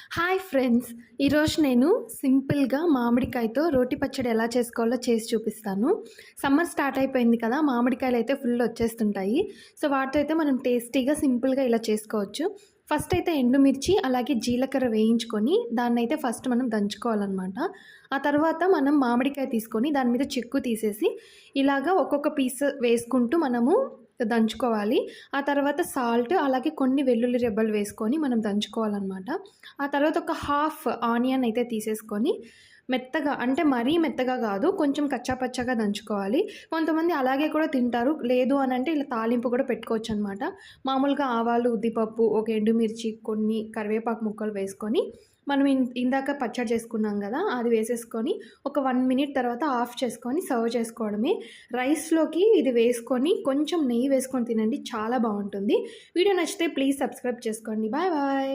Hi friends! ఈరోజు నేను సింపుల్‌గా మామిడికాయతో రోటి పచ్చడి ఎలా చేసుకోవాలో చేసి చూపిస్తాను. సమ్మర్ స్టార్ట్ అయిపోయింది కదా! మామిడికాయలైతే ఫుల్ వచ్చేస్తుంటాయి. సో, వాటితో అయితే మనం టేస్టీగా, సింపుల్‌గా ఇలా చేసుకోవచ్చు. ఫస్ట్ అయితే ఎండుమిర్చి, అలాగే జీలకర్ర వేయించుకొని దాన్నైతే ఫస్ట్ మనం దంచుకోవాలనమాట. ఆ తర్వాత మనం మామిడికాయ తీసుకొని దాని మీద చెక్కు తీసేసి ఇలాగా ఒక్కొక్క పీస్ వేసుకుంటూ మనము దంచుకోవాలి. ఆ తర్వాత సాల్ట్, అలాగే కొన్ని వెల్లుల్లి రెబ్బలు వేసుకొని మనం దంచుకోవాలనమాట. ఆ తర్వాత ఒక హాఫ్ ఆనియన్ అయితే తీసేసుకొని మెత్తగా, అంటే మరీ మెత్తగా కాదు, కొంచెం కచ్చా పచ్చాగా దంచుకోవాలి. కొంతమంది అలాగే కూడా తింటారు. లేదు అనంటే ఇలా తాలింపు కూడా పెట్టుకోవచ్చనమాట. మామూలుగా ఆవాలు, ఉద్దిపప్పు, ఒక ఎండుమిర్చి, కొన్ని కరివేపాకు ముక్కలు వేసుకొని మనం ఇందాక పచ్చడి చేసుకున్నాం గదా! అది వేసేసుకొని ఒక 1 మినిట్ తర్వాత ఆఫ్ చేసుకొని సర్వ్ చేసుకోవడమే. రైస్‌లోకి ఇది వేసుకొని కొంచెం నెయ్యి వేసుకొని తినండి. చాలా బావుంటుంది. వీడియో నచ్చితే ప్లీజ్ సబ్స్క్రైబ్ చేసుకోండి. Bye bye.